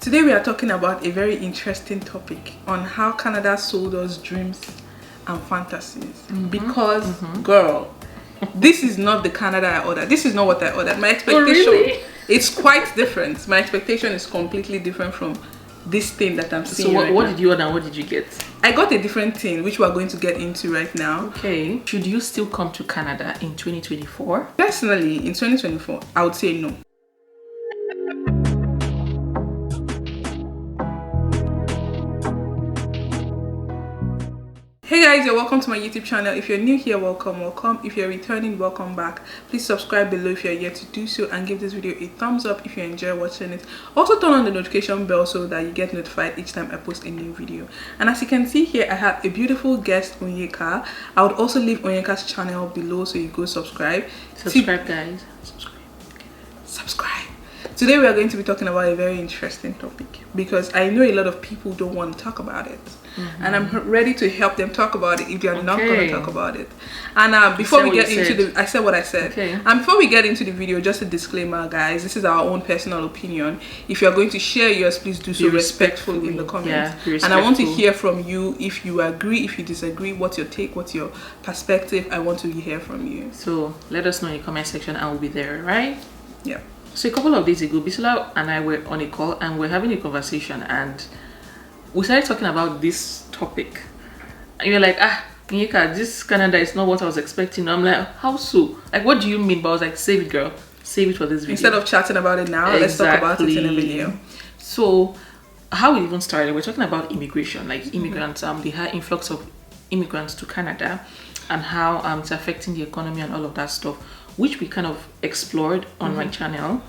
Today we are talking about a very interesting topic on how Canada sold us dreams and fantasies. Because, girl, this is not the Canada I ordered. This is not what I ordered. My expectation, it's quite different. My expectation is completely different from this thing that I'm seeing. So what did you order and what did you get? I got a different thing, which we're going to get into right now. Okay. Should you still come to Canada in 2024? Personally, in 2024, I would say no. Hey guys, you're welcome to my YouTube channel. If you're new here, welcome. If you're returning, welcome back. Please subscribe below if you're yet to do so, and give this video a thumbs up if you enjoy watching it. Also turn on the notification bell so that you get notified each time I post a new video. And as you can see here, I have a beautiful guest, Onyeka. I would also leave Onyeka's channel below, so you go subscribe. Subscribe, guys. Subscribe. Today we are going to be talking about a very interesting topic because I know a lot of people don't want to talk about it. And I'm ready to help them talk about it if they are not going to talk about it. And before we get into I said what I said. And before we get into the video, just a disclaimer, guys, this is our own personal opinion. If you're going to share yours, please do so respectfully in the comments. And I want to hear from you if you agree, if you disagree, what's your take, what's your perspective. I want to hear from you. So let us know in the comment section. I will be there, right? Yeah. So a couple of days ago, Bisola and I were on a call and we're having a conversation, and we started talking about this topic. And you're like, Onyeka, this Canada is not what I was expecting. I'm like, how so? Like, what do you mean? But I was like, save it, girl. Save it for this video. Instead of chatting about it now, let's talk about it in a video. So, how it even started, we're talking about immigration, like immigrants, the high influx of immigrants to Canada, and how it's affecting the economy and all of that stuff, which we kind of explored on my channel.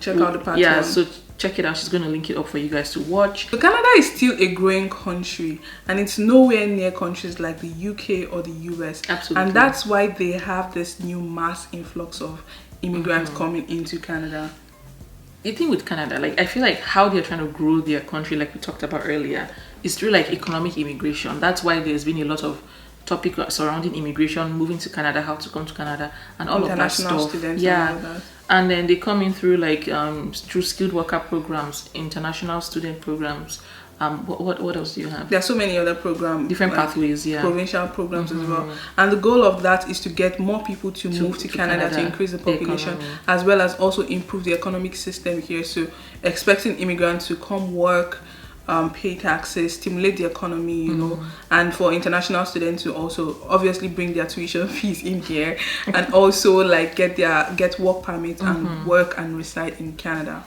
Check out the part yeah, one. so check it out. She's going to link it up for you guys to watch. So Canada is still a growing country, and it's nowhere near countries like the UK or the US. Absolutely. And that's why they have this new mass influx of immigrants coming into Canada. The thing with Canada, like, I feel like how they're trying to grow their country, like we talked about earlier, is through like economic immigration. That's why there's been a lot of topic surrounding immigration, moving to Canada, how to come to Canada, and all of that stuff. Students yeah, and all that. And then they come in through like through skilled worker programs, international student programs. What else do you have? There are so many other programs, different pathways, provincial programs as well. And the goal of that is to get more people to move to Canada, to increase the population, as well as also improve the economic system here. So expecting immigrants to come work, pay taxes, stimulate the economy, you know, and for international students to also obviously bring their tuition fees in here, and also like get work permits and work and reside in Canada.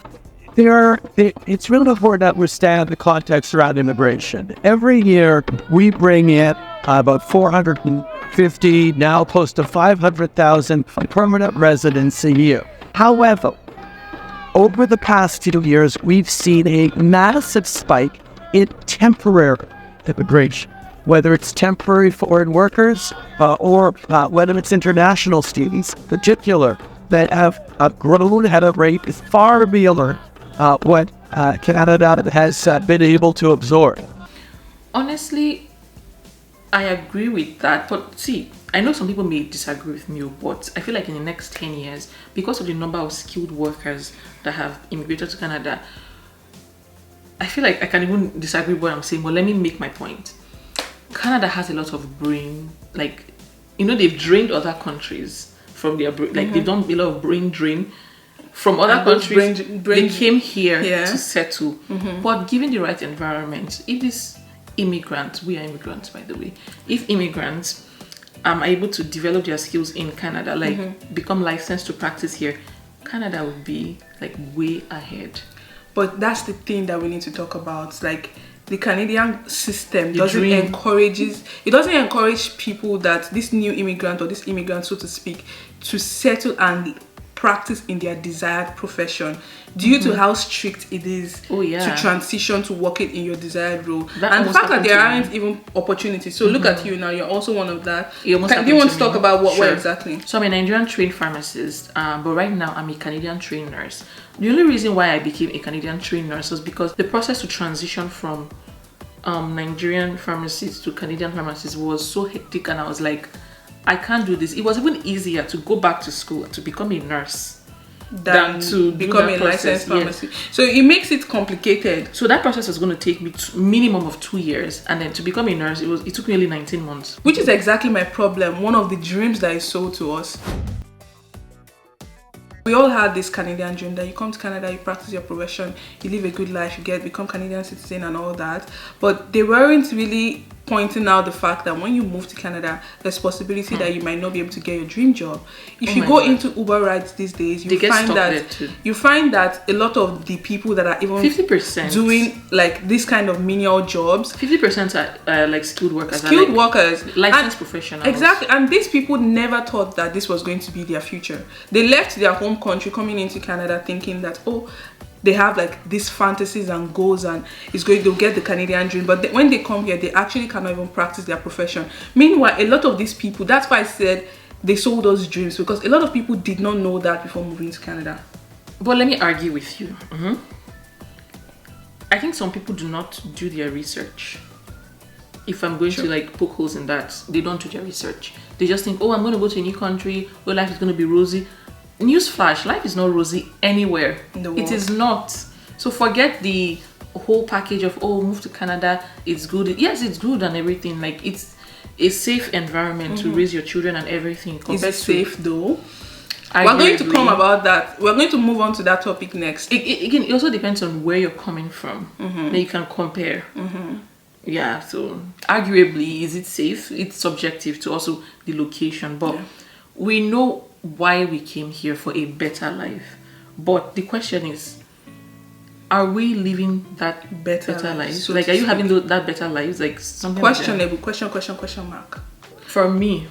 It's really important to understand the context around immigration. Every year we bring in about 450, now close to 500,000 permanent residents a year. However, over the past 2 years, we've seen a massive spike in temporary immigration, whether it's temporary foreign workers or whether it's international students, in particular, that have grown at a rate far beyond what Canada has been able to absorb. Honestly, I agree with that, but see, I know some people may disagree with me, but I feel like in the next 10 years, because of the number of skilled workers that have immigrated to Canada, I feel like I can even disagree with what I'm saying, but let me make my point. Canada has a lot of brain, like, you know, they've drained other countries from their brain, like they've done a lot of brain drain from other countries. They came here to settle, but given the right environment, if these immigrants, we are immigrants by the way, if immigrants are able to develop their skills in Canada, like become licensed to practice here, Canada would be like way ahead. But that's the thing that we need to talk about. Like, the Canadian system doesn't encourage people, that this new immigrant or this immigrant, so to speak, to settle and practice in their desired profession due to how strict it is to transition to working in your desired role, and the fact that there aren't even opportunities. So look at you now, you're also one of that. Do you want to talk about what exactly? So I'm a Nigerian trained pharmacist, but right now I'm a Canadian trained nurse. The only reason why I became a Canadian trained nurse was because the process to transition from Nigerian pharmacist to Canadian pharmacist was so hectic, and I was like, I can't do this. It was even easier to go back to school to become a nurse than to become a licensed pharmacy. Yes. So it makes it complicated. So that process is going to take me minimum of 2 years, and then to become a nurse, it took me only 19 months. Which is exactly my problem. One of the dreams that is sold to us. We all had this Canadian dream that you come to Canada, you practice your profession, you live a good life, you become Canadian citizen and all that. But they weren't really pointing out the fact that when you move to Canada, there's possibility that you might not be able to get your dream job. If you go into Uber rides these days, you find that a lot of the people that are even 50% doing like this kind of menial jobs, 50% are like skilled workers, licensed professionals. Exactly, and these people never thought that this was going to be their future. They left their home country coming into Canada thinking that, oh, they have like these fantasies and goals and they'll get the Canadian dream, but when they come here, they actually cannot even practice their profession. Meanwhile, a lot of these people, that's why I said they sold us dreams, because a lot of people did not know that before moving to Canada. But let me argue with you. I think some people do not do their research. If I'm going to like poke holes in that, they don't do their research. They just think, oh, I'm going to go to a new country where life is going to be rosy. Newsflash, life is not rosy anywhere. In the world. It is not. So forget the whole package of, oh, move to Canada, it's good. Yes, it's good and everything. Like, it's a safe environment to raise your children and everything. Is it safe though? We're going to come about that. We're going to move on to that topic next. It also depends on where you're coming from. Then you can compare. Yeah, so arguably, is it safe? It's subjective to also the location. But we know why we came here, for a better life. But the question is, are we living that better life? So like, are you having that better life? Like something questionable. Question mark. For me,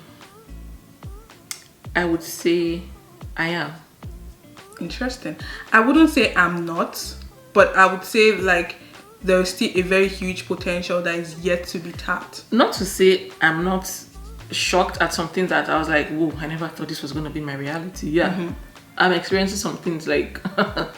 I would say I am. Interesting. I wouldn't say I'm not, but I would say like there is still a very huge potential that is yet to be tapped. Not to say I'm not shocked at some things that I was like, whoa, I never thought this was going to be my reality. Yeah. I'm experiencing some things like, that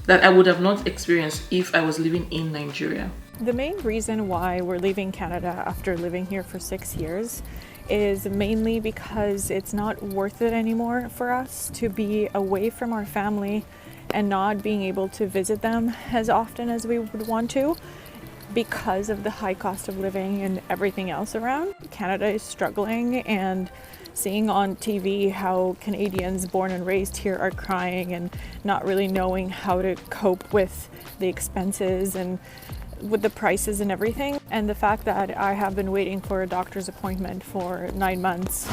I would have not experienced if I was living in Nigeria. The main reason why we're leaving Canada after living here for 6 years is mainly because it's not worth it anymore for us to be away from our family and not being able to visit them as often as we would want to, because of the high cost of living and everything else around. Canada is struggling, and seeing on TV how Canadians born and raised here are crying and not really knowing how to cope with the expenses and with the prices and everything. And the fact that I have been waiting for a doctor's appointment for 9 months.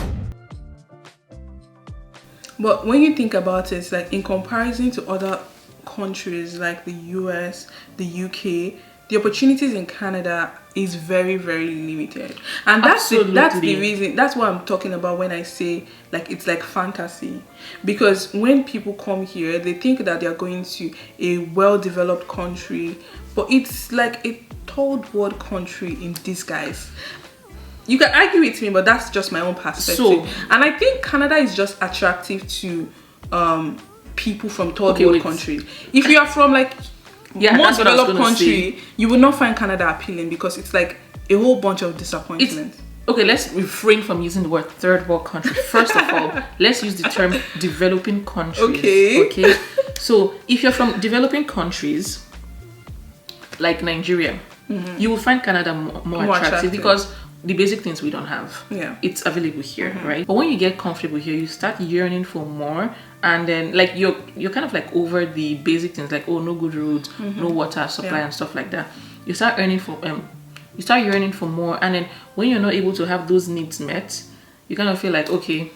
But when you think about it, it's like in comparison to other countries like the US, the UK, the opportunities in Canada is very, very limited. And that's the reason, that's what I'm talking about when I say like it's like fantasy. Because when people come here, they think that they're going to a well-developed country, but it's like a third world country in disguise. You can argue with me, but that's just my own perspective. And I think Canada is just attractive to people from third world countries. If you are from like more developed country, you will not find Canada appealing because it's like a whole bunch of disappointment. Okay, let's refrain from using the word third world country. First of all, let's use the term developing countries. Okay. So if you're from developing countries like Nigeria, you will find Canada more attractive because the basic things we don't have. Yeah. It's available here, right? But when you get comfortable here, you start yearning for more, and then like you're kind of like over the basic things, like, oh, no good roads, no water supply and stuff like that. You start yearning for more, and then when you're not able to have those needs met, you kind of feel like, okay,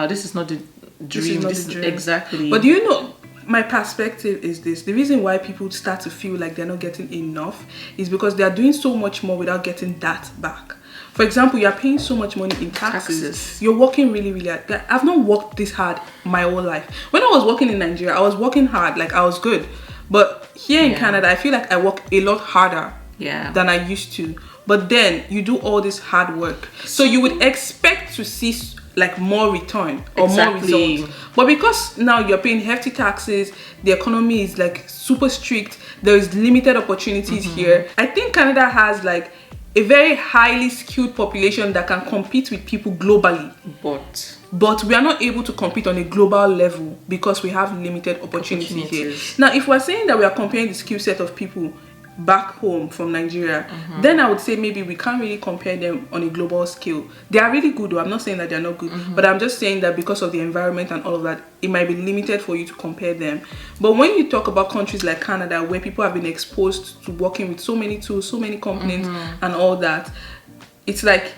this is not the dream. This is not the dream. Exactly. But do you know, my perspective is this: the reason why people start to feel like they're not getting enough is because they are doing so much more without getting that back. For example, you are paying so much money in taxes. You're working really, really hard. I've not worked this hard my whole life. When I was working in Nigeria, I was working hard, like I was good. But here in Canada, I feel like I work a lot harder than I used to. But then you do all this hard work, so you would expect to see like more return or more results. But because now you're paying hefty taxes, the economy is like super strict, there is limited opportunities here. I think Canada has like a very highly skilled population that can compete with people globally. But but we are not able to compete on a global level because we have limited opportunity here. Now, if we're saying that we are comparing the skill set of people back home from Nigeria, then I would say maybe we can't really compare them on a global scale. They are really good though. I'm not saying that they're not good, but I'm just saying that because of the environment and all of that, it might be limited for you to compare them. But when you talk about countries like Canada, where people have been exposed to working with so many tools, so many companies and all that, it's like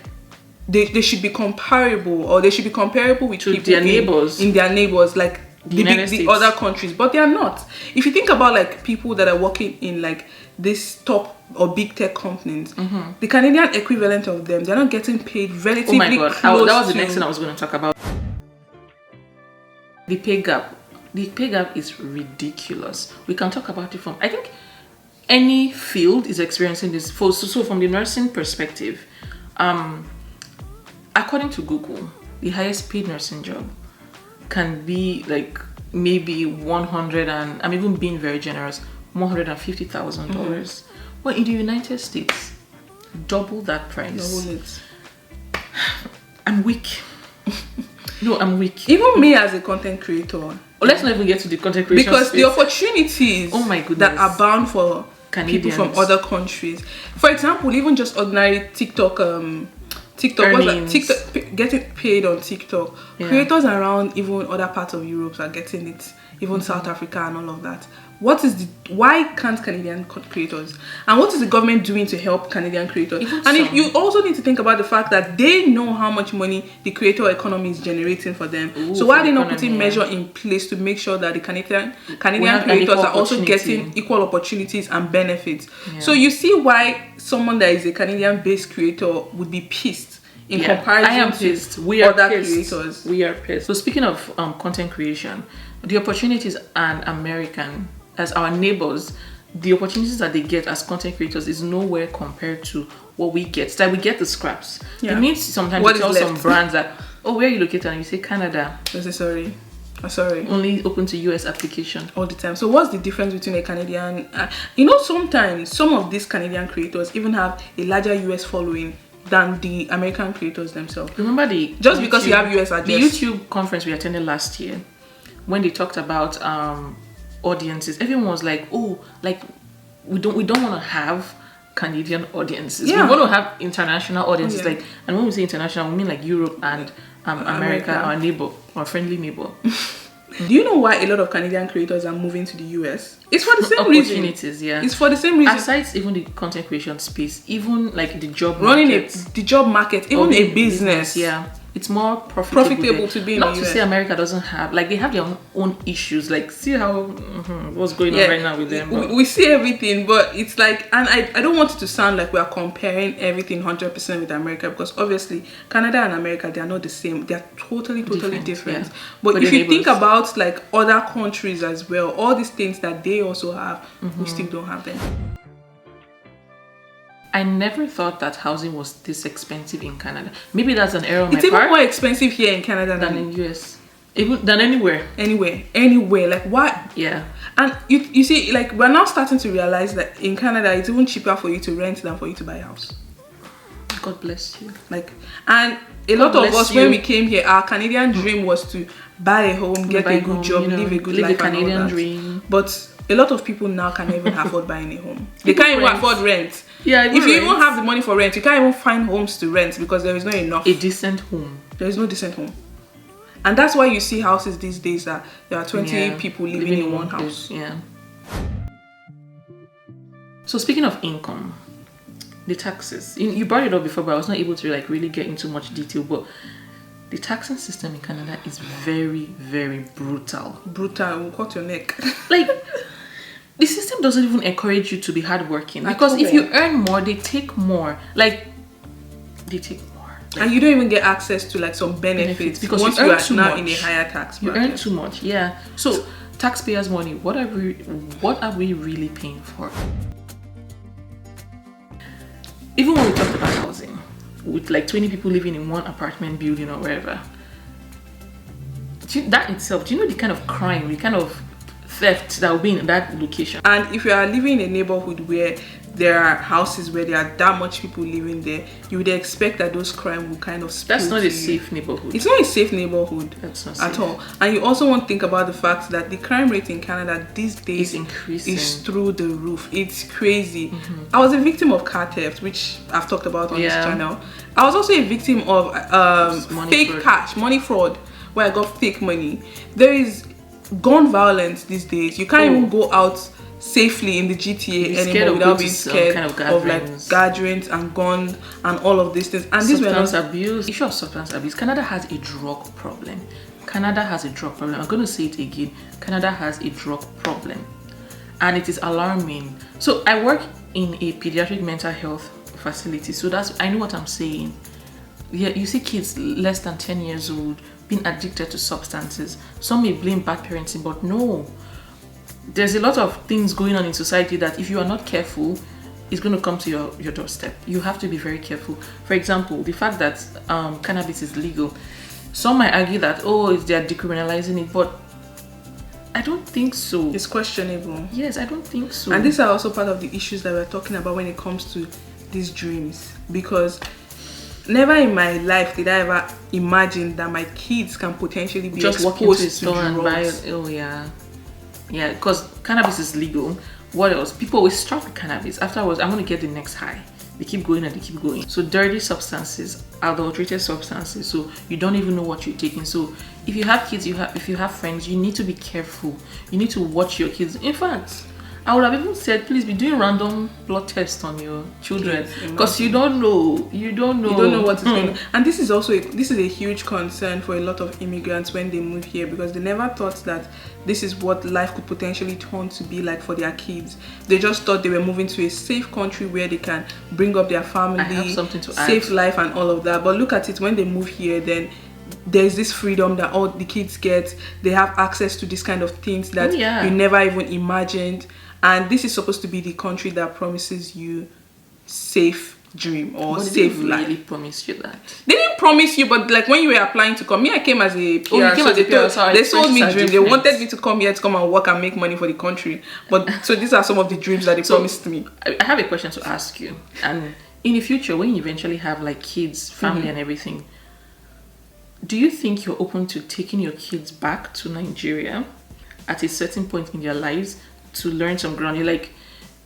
they should be comparable, or they should be comparable with to people their neighbors, in their neighbors, like the other countries. But they are not. If you think about like people that are working in like this top or big tech companies, the Canadian equivalent of them, they're not getting paid relatively close. That was the next thing I was going to talk about. The pay gap. The pay gap is ridiculous. We can talk about it from, I think any field is experiencing this. So from the nursing perspective, according to Google, the highest paid nursing job can be like maybe 100, and I'm even being very generous, $150,000. But in the United States, double that price. Double it. I'm weak. No, I'm weak. Even me as a content creator. Let's not even get to the content creation Because space. the opportunities Oh my goodness. that are bound for Canadians. people from other countries. For example, even just ordinary TikTok, what's that? TikTok, getting paid on TikTok. Yeah. Creators around even other parts of Europe are getting it. Even South Africa and all of that. Why can't Canadian creators? And what is the government doing to help Canadian creators? You also need to think about the fact that they know how much money the creator economy is generating for them. Ooh, so why are they not putting measure in place to make sure that the Canadian creators are also getting equal opportunities and benefits? Yeah. So you see why someone that is a Canadian-based creator would be pissed in comparison I am pissed. We are other pissed. creators. We are pissed. So speaking of content creation, the opportunities an American, as our neighbors, the opportunities that they get as content creators is nowhere compared to what we get. It's like we get the scraps. Yeah. It means sometimes you tell some brands that, oh, where are you located? And you say Canada. I say sorry. Sorry. Only open to US application. All the time. So what's the difference between a Canadian... sometimes some of these Canadian creators even have a larger US following than the American creators themselves. Remember because you have US address. The YouTube conference we attended last year, when they talked about audiences, everyone was like, oh, like we don't want to have Canadian audiences. We want to have international audiences. Like, and when we say international, we mean like Europe and America, our neighbor, our friendly neighbor. Do you know why a lot of Canadian creators are moving to the US? It's for the same reason. Opportunities, yeah. It's for the same reason. Aside even the content creation space, even like the job running market, the job market, even a business. Yeah. It's more profitable to be in the US. Not to say America doesn't have, like they have their own issues. Like see how what's going on right now with them. We see everything, but it's like, and I don't want it to sound like we are comparing everything 100% with America, because obviously Canada and America, they are not the same. They are totally different. Yeah. But if you think about like other countries as well, all these things that they also have, we still don't have them. I never thought that housing was this expensive in Canada. Maybe that's an error on my part. It's even more expensive here in Canada than in US. Even than anywhere. Anywhere. Like what? Yeah. And you see, like we're now starting to realize that in Canada it's even cheaper for you to rent than for you to buy a house. God bless you. Like, and a lot of us when we came here, our Canadian dream was to buy a home, get a good job, live a good life, a Canadian and all that. dream. But a lot of people now can't even afford buying a home. They can't even afford rent. Yeah, if you even have the money for rent, you can't even find homes to rent because there is not enough. A decent home. There is no decent home. And that's why you see houses these days that there are 20 people living in one house. Yeah. So speaking of income, the taxes. You brought it up before, but I was not able to like really get into much detail. But the taxing system in Canada is very, very brutal. Brutal. Will cut your neck. Like, the system doesn't even encourage you to be hardworking, because if you earn more, they take more. Like, they take more. Like, and you don't even get access to like some benefits because once you are now in a higher tax bracket. You earn too much. Yeah. So taxpayers' money. What are we really paying for? Even when we talked about housing, with like 20 people living in one apartment building or wherever, that itself, do you know the kind of crime, the kind of theft that will be in that location? And if you are living in a neighborhood where there are houses where there are that much people living there, you would expect that those crime will kind of spill. That's not to a you. safe neighborhood. It's not a safe neighborhood. That's not at safe. all. And you also want to think about the fact that the crime rate in Canada these days It's increasing. is through the roof. It's crazy. I was a victim of car theft, which I've talked about on this channel. I was also a victim of fake cash, money fraud, where I got fake money. There is gun violence these days. You can't even go out safely in the GTA anymore without being scared of like gatherings and guns and all of these things. And substance abuse. Issue of substance abuse. Canada has a drug problem. Canada has a drug problem. I'm going to say it again. Canada has a drug problem, and it is alarming. So I work in a pediatric mental health facility, so I know what I'm saying. Yeah, you see kids less than 10 years old being addicted to substances. Some may blame bad parenting, but no. There's a lot of things going on in society that if you are not careful, it's going to come to your doorstep. You have to be very careful. For example, the fact that cannabis is legal. Some might argue that, they're decriminalizing it, but I don't think so. It's questionable. Yes, I don't think so. And these are also part of the issues that we're talking about when it comes to these dreams. Because never in my life did I ever imagine that my kids can potentially be just exposed walk into a to store and buy. Yeah, because cannabis is legal. What else? People always stop with cannabis. Afterwards, I'm going to get the next high. They keep going and they keep going. So dirty substances, adulterated substances. So you don't even know what you're taking. So if you have kids, if you have friends, you need to be careful. You need to watch your kids. In fact, I would have even said, please be doing random blood tests on your children, because you don't know. You don't know what is going on. And this is also a huge concern for a lot of immigrants when they move here, because they never thought that this is what life could potentially turn to be like for their kids. They just thought they were moving to a safe country where they can bring up their family, I have something to safe add. life and all of that. But look at it, when they move here, then there's this freedom that all the kids get. They have access to this kind of things that you never even imagined. And this is supposed to be the country that promises you safe dream or safe life. Really promised you that? They didn't promise you, but like when you were applying to come, I came as a PR. You came as a PR, they sold me dreams. They wanted me to come here to come and work and make money for the country. But so these are some of the dreams that they promised me. I have a question to ask you. And in the future, when you eventually have like kids, family and everything, do you think you're open to taking your kids back to Nigeria at a certain point in their lives to learn some ground? You're like,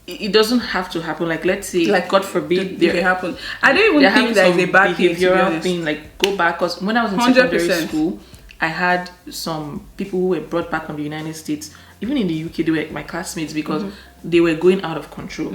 it doesn't have to happen. Like, let's say, like, God forbid, it happen. I don't even think that is a bad behavioral thing. Like, go back. Because when I was in 100%. secondary school, I had some people who were brought back from the United States. Even in the UK, they were my classmates because they were going out of control.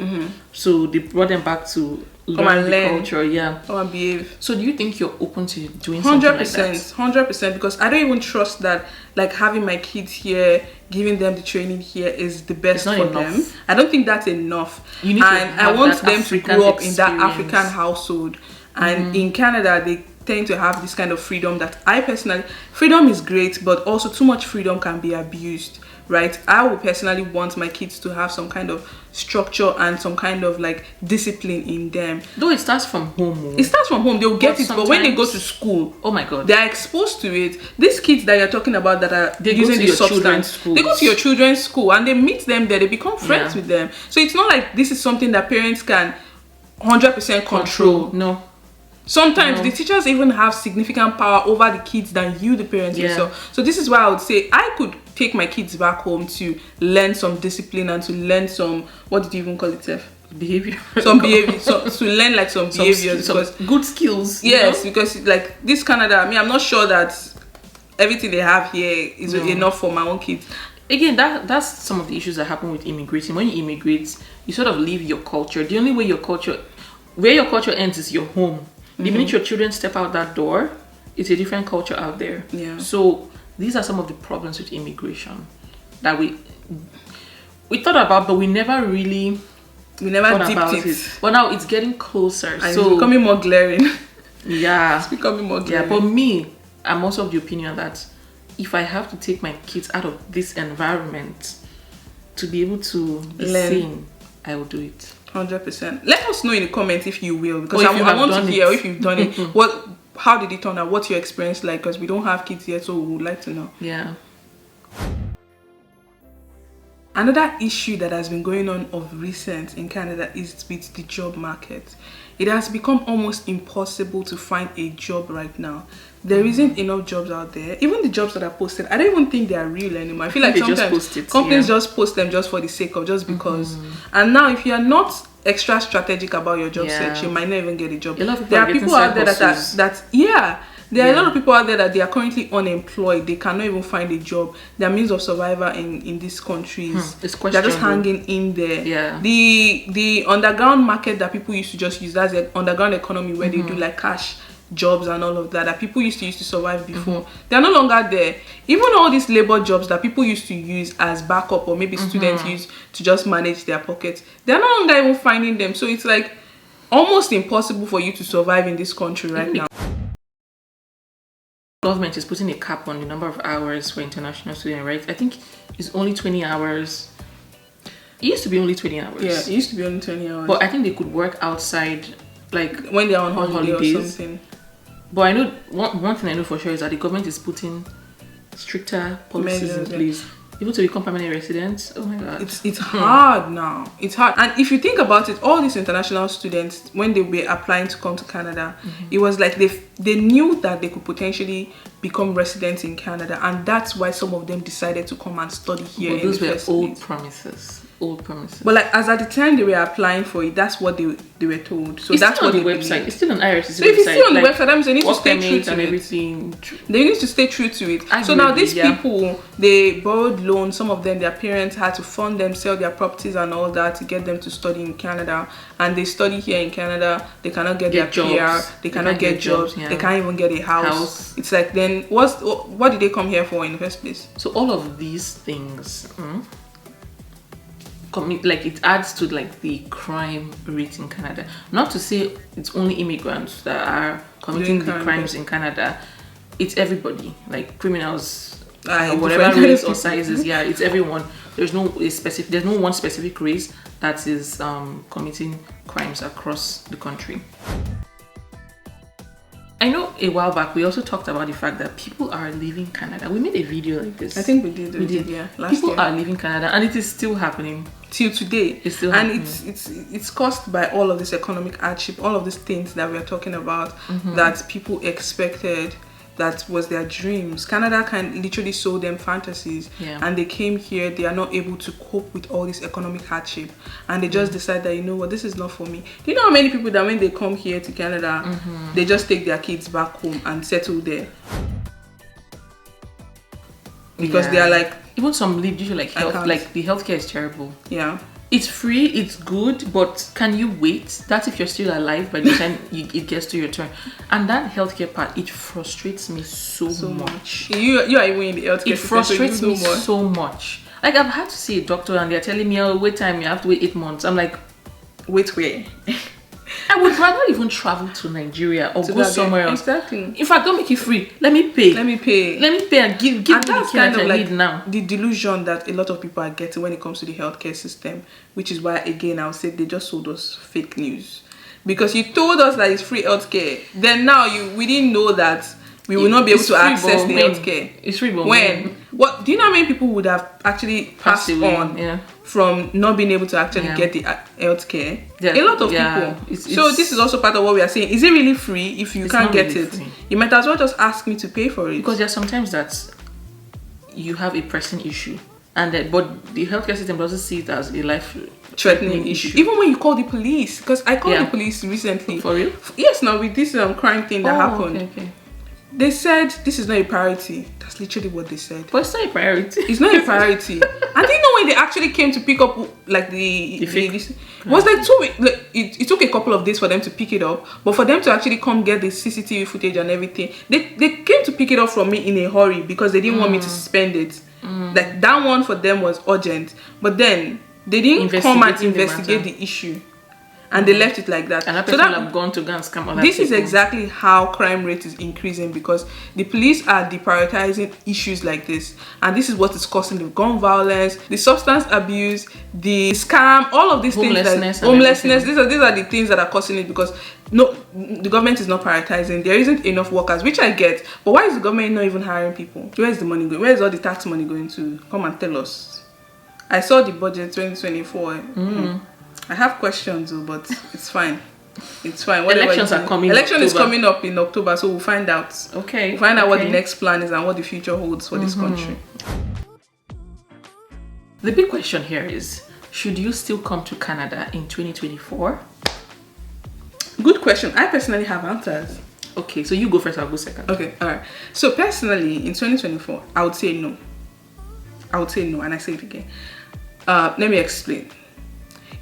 So they brought them back to learn the culture. Come and behave. So do you think you're open to doing something like that? 100%. Because I don't even trust that, like, having my kids here, giving them the training here is the best for them. I don't think that's enough. You need I want them to grow up in that African household. And in Canada, they tend to have this kind of freedom that I personally... Freedom is great, but also too much freedom can be abused, right? I would personally want my kids to have some kind of structure and some kind of like discipline in them. Though it starts from home. It starts from home. They'll get it, but when they go to school, oh my God, they're exposed to it. These kids that you're talking about that are using the substance, they go to your children's school and they meet them there. They become friends with them. So it's not like this is something that parents can 100% control. No. Sometimes the teachers even have significant power over the kids than you, the parents, yourself. So this is why I would say I could take my kids back home to learn some discipline and to learn some, what did you even call it, Steph? Behavior. Some behavior. So to learn like some behaviors. Because good skills. Yes, because like this Canada, I mean, I'm not sure that everything they have here is enough for my own kids. Again, that's some of the issues that happen with immigrating. When you immigrate, you sort of leave your culture. The only way where your culture ends is your home. The minute your children step out that door, it's a different culture out there. Yeah. So these are some of the problems with immigration that we thought about, but we never dipped it. But now it's getting closer. And so it's becoming more glaring. Yeah. It's becoming more glaring. Yeah, but me, I'm also of the opinion that if I have to take my kids out of this environment to be able to be sane, I will do it. 100%. Let us know in the comments if you will, because I want to hear if you've done it. How did it turn out? What's your experience like? Because we don't have kids yet, so we would like to know. Yeah. Another issue that has been going on of recent in Canada is with the job market. It has become almost impossible to find a job right now. There isn't enough jobs out there. Even the jobs that are posted, I don't even think they are real anymore. I feel like sometimes companies just post them just for the sake of, just because. And now if you are not extra strategic about your job search, you might not even get a job. There are people out there there are a lot of people out there that they are currently unemployed. They cannot even find a job. Their means of survival in these countries, they're just hanging in there. The underground market that people used to just use, that's the underground economy where they do like cash jobs and all of that people used to use to survive before. They're no longer there. Even all these labor jobs that people used to use as backup, or maybe students use to just manage their pockets, they're no longer even finding them. So it's like almost impossible for you to survive in this country right now. Government is putting a cap on the number of hours for international students, right? I think it's only 20 hours. It used to be only 20 hours. Yeah, it used to be only 20 hours. But I think they could work outside, like when they're on holidays or something. But I know one thing I know for sure is that the government is putting stricter policies in place. Even to become permanent residents, oh my god, it's hard now. It's hard. And if you think about it, all these international students, when they were applying to come to Canada, it was like they knew that they could potentially become residents in Canada, and that's why some of them decided to come and study here. But those were old promises. But like, as at the time they were applying for it, that's what they were told. So that's what the website. It's still on IRC's website. So if it's still on the website, that means they need to stay true to and it. Everything. They need to stay true to it. So now these people, they borrowed loans. Some of them, their parents had to fund them, sell their properties and all that to get them to study in Canada. And they study here in Canada. They cannot get their jobs. PR. They cannot get jobs. They can't even get a house. It's like, then what did they come here for in the first place? So all of these things. Like, it adds to like the crime rate in Canada. Not to say it's only immigrants that are committing the crimes in Canada. It's everybody, like criminals, whatever race or sizes. Yeah, it's everyone. There's no one specific race that is committing crimes across the country. I know a while back we also talked about the fact that people are leaving Canada. We made a video like this. I think we did. Yeah, last year. People are leaving Canada, and it is still happening till today. It's still happening. It's caused by all of this economic hardship, all of these things that we are talking about that people expected. That was their dreams. Canada can literally sold them fantasies, and they came here. They are not able to cope with all this economic hardship, and they just decide that, you know what, this is not for me. Do you know how many people that when they come here to Canada, they just take their kids back home and settle there because they are like, even some leave due to like health, like the healthcare is terrible. Yeah. It's free, it's good, but can you wait? That's if you're still alive by the time it gets to your turn. And that healthcare part, it frustrates me so much. You are even in the healthcare system. It frustrates me so much. Like, I've had to see a doctor and they're telling me, oh, wait time, you have to wait 8 months. I'm like, wait where? I would rather even travel to Nigeria or go somewhere else. Exactly. In fact, don't make it free. Let me pay and give me the kind of I like need now. The delusion that a lot of people are getting when it comes to the healthcare system, which is why, again, I would say they just sold us fake news. Because you told us that it's free healthcare, then now we didn't know that we will not be able to access the healthcare. It's free, but when? What do you know how many people would have actually passed on from not being able to actually get the healthcare? A lot of people. So this is also part of what we are saying. Is it really free if you can't get it? Free. You might as well just ask me to pay for it. Because there are sometimes that you have a pressing issue, and but the healthcare system doesn't see it as a life-threatening issue. Even when you call the police, because I called the police recently. For real? Yes, now with this crime thing that happened. Okay. They said this is not a priority. That's literally what they said. But it's not a priority. It's not a priority. And do you know when they actually came to pick up like it was like 2 weeks. Like, it took a couple of days for them to pick it up, but for them to actually come get the CCTV footage and everything, they came to pick it up from me in a hurry because they didn't want me to suspend it. Like, that one for them was urgent, but then they didn't come and investigate the issue. And they left it like that. And that person will have gone to go and scam other This people. is exactly how crime rate is increasing, because the police are deprioritizing issues like this. And this is what is causing the gun violence, the substance abuse, the scam, all of these things. Homelessness. These are the things that are causing it, because the government is not prioritizing. There isn't enough workers, which I get. But why is the government not even hiring people? Where is the money going? Where is all the tax money going to? Come and tell us. I saw the budget 2024. I have questions though, but it's fine. It's fine. Elections are coming. Election is coming up in October, so we'll find out. Okay. We'll find out what the next plan is and what the future holds for this country. The big question here is, should you still come to Canada in 2024? Good question. I personally have answers. Okay, so you go first, I'll go second. Okay, all right. So personally, in 2024, I would say no. I would say no, and I say it again. Let me explain.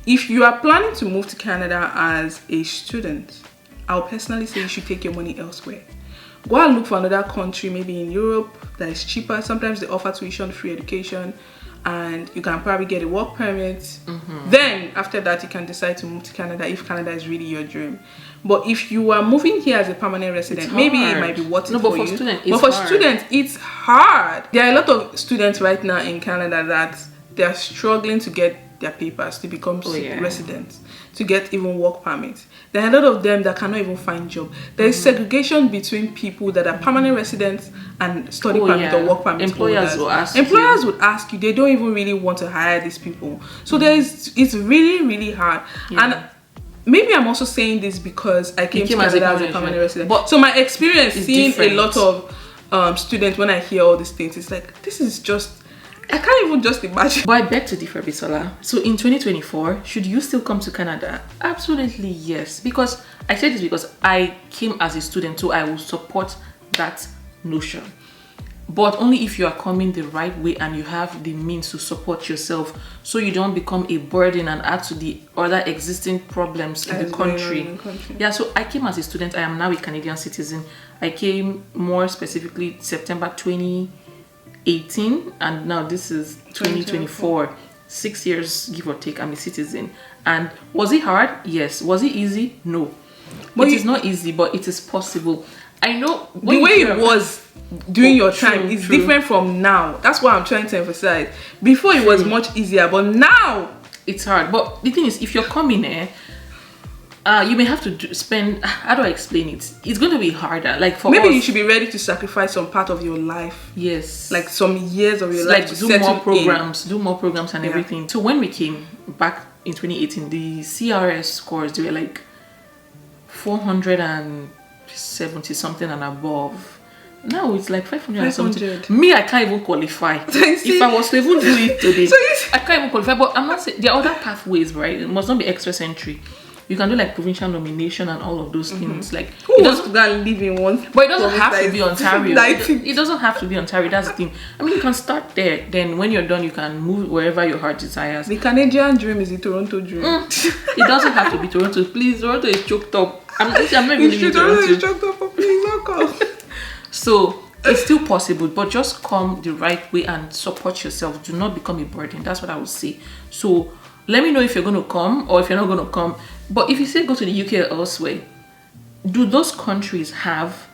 If you are planning to move to Canada as a student, I would personally say you should take your money elsewhere. Go and look for another country, maybe in Europe, that is cheaper. Sometimes they offer tuition-free education, and you can probably get a work permit. Then after that, you can decide to move to Canada if Canada is really your dream. But if you are moving here as a permanent resident, maybe it might be worth it for you. But for students, it's hard. There are a lot of students right now in Canada that they are struggling to get their papers to become residents, to get even work permits. There are a lot of them that cannot even find job. There is segregation between people that are permanent residents and study permit or work permit Employers holders. will ask Would ask you. They don't even really want to hire these people. So it's really, really hard. And maybe I'm also saying this because I came to Canada as a permanent resident. But so my experience seeing a lot of students, when I hear all these things, it's like, this is just, I can't even just imagine. But I beg to differ, Bisola. So in 2024, should you still come to Canada? Absolutely yes. Because I say this because I came as a student, so I will support that notion. But only if you are coming the right way and you have the means to support yourself, so you don't become a burden and add to the other existing problems in the country. Yeah, so I came as a student. I am now a Canadian citizen. I came more specifically September 2018, and now this is 2024. 6 years, give or take, I'm a citizen. And was it hard? Yes. Was it easy? No. But it is not easy, but it is possible. I know the way it was during your time is different from now. That's what I'm trying to emphasize. Before it was much easier, but now it's hard. But the thing is, if you're coming here, you may have to spend, how do I explain it? It's going to be harder. Like for maybe us, you should be ready to sacrifice some part of your life. Yes. Like some years of your life to do more programs and everything. So when we came back in 2018, the CRS scores, they were like 470 something and above. Now it's like 500 and something. Me, I can't even qualify. If I was to even do it today, I can't even qualify. But I'm not saying there are other pathways, right? It must not be express entry. You can do like provincial nomination and all of those things. Like who wants to go and live in one? But it doesn't have to be Ontario. It doesn't have to be Ontario. That's the thing. I mean, you can start there. Then when you're done, you can move wherever your heart desires. The Canadian dream is the Toronto dream. It doesn't have to be Toronto. Please, Toronto is choked up. I'm not even living in Toronto is choked up. Please don't come. So it's still possible, but just come the right way and support yourself. Do not become a burden. That's what I would say. So let me know if you're going to come or if you're not going to come. But if you say go to the UK or elsewhere, do those countries have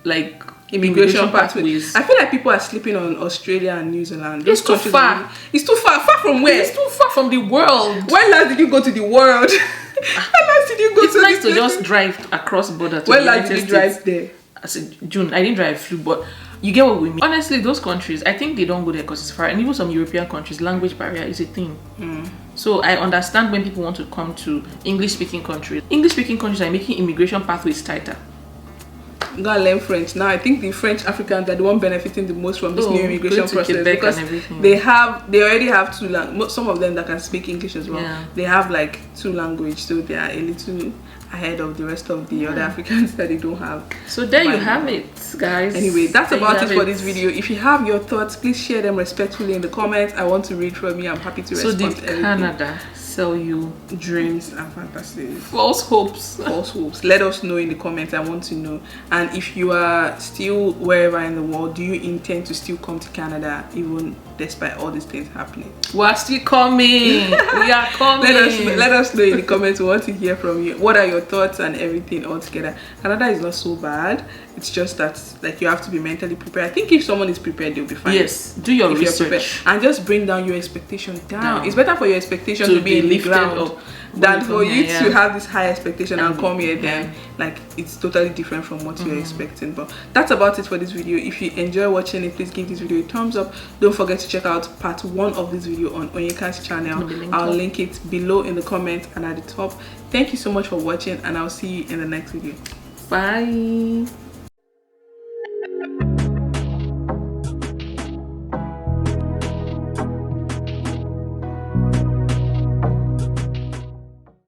like immigration pathways? I feel like people are sleeping on Australia and New Zealand. It's too far. It's too far. Far from where? It's too far from the world. When last did you go to the world? When last did you go it's to nice to just drive across border to when last did you drive there? I said June. I didn't drive through, but you get what we mean. Honestly, those countries, I think they don't go there because it's far. And even some European countries, language barrier is a thing. So I understand when people want to come to English-speaking countries. English-speaking countries are making immigration pathways tighter. You gotta learn French. Now I think the French Africans are the one benefiting the most from this new immigration process because they already have two languages. Some of them that can speak English as well. Yeah. They have like two languages, so they are a little ahead of the rest of the other Africans that they don't have. So there you have it, guys. Anyway, that's about it for this video. If you have your thoughts, please share them respectfully in the comments. I want to read from you. I'm happy to respond to everything. So did Canada sell you dreams and fantasies? False hopes. False hopes. Let us know in the comments. I want to know. And if you are still wherever in the world, do you intend to still come to Canada even despite all these things happening? We're still coming. We are coming. Let us know in the comments. We want to hear from you. What are your thoughts and everything all together? Canada is not so bad. It's just that like you have to be mentally prepared. I think if someone is prepared, they'll be fine. Yes, do your If you're research prepared. And just bring down your expectation down. It's better for your expectation to be in the lifted ground up than for you yeah. to have this high expectation and come here yeah. then like it's totally different from what you're expecting. But that's about it for this video. If you enjoy watching it, please give this video a thumbs up. Don't forget to check out part 1 of this video on Onyeka's channel. I'll link it below in the comments and at the top. Thank you so much for watching, and I'll see you in the next video. Bye.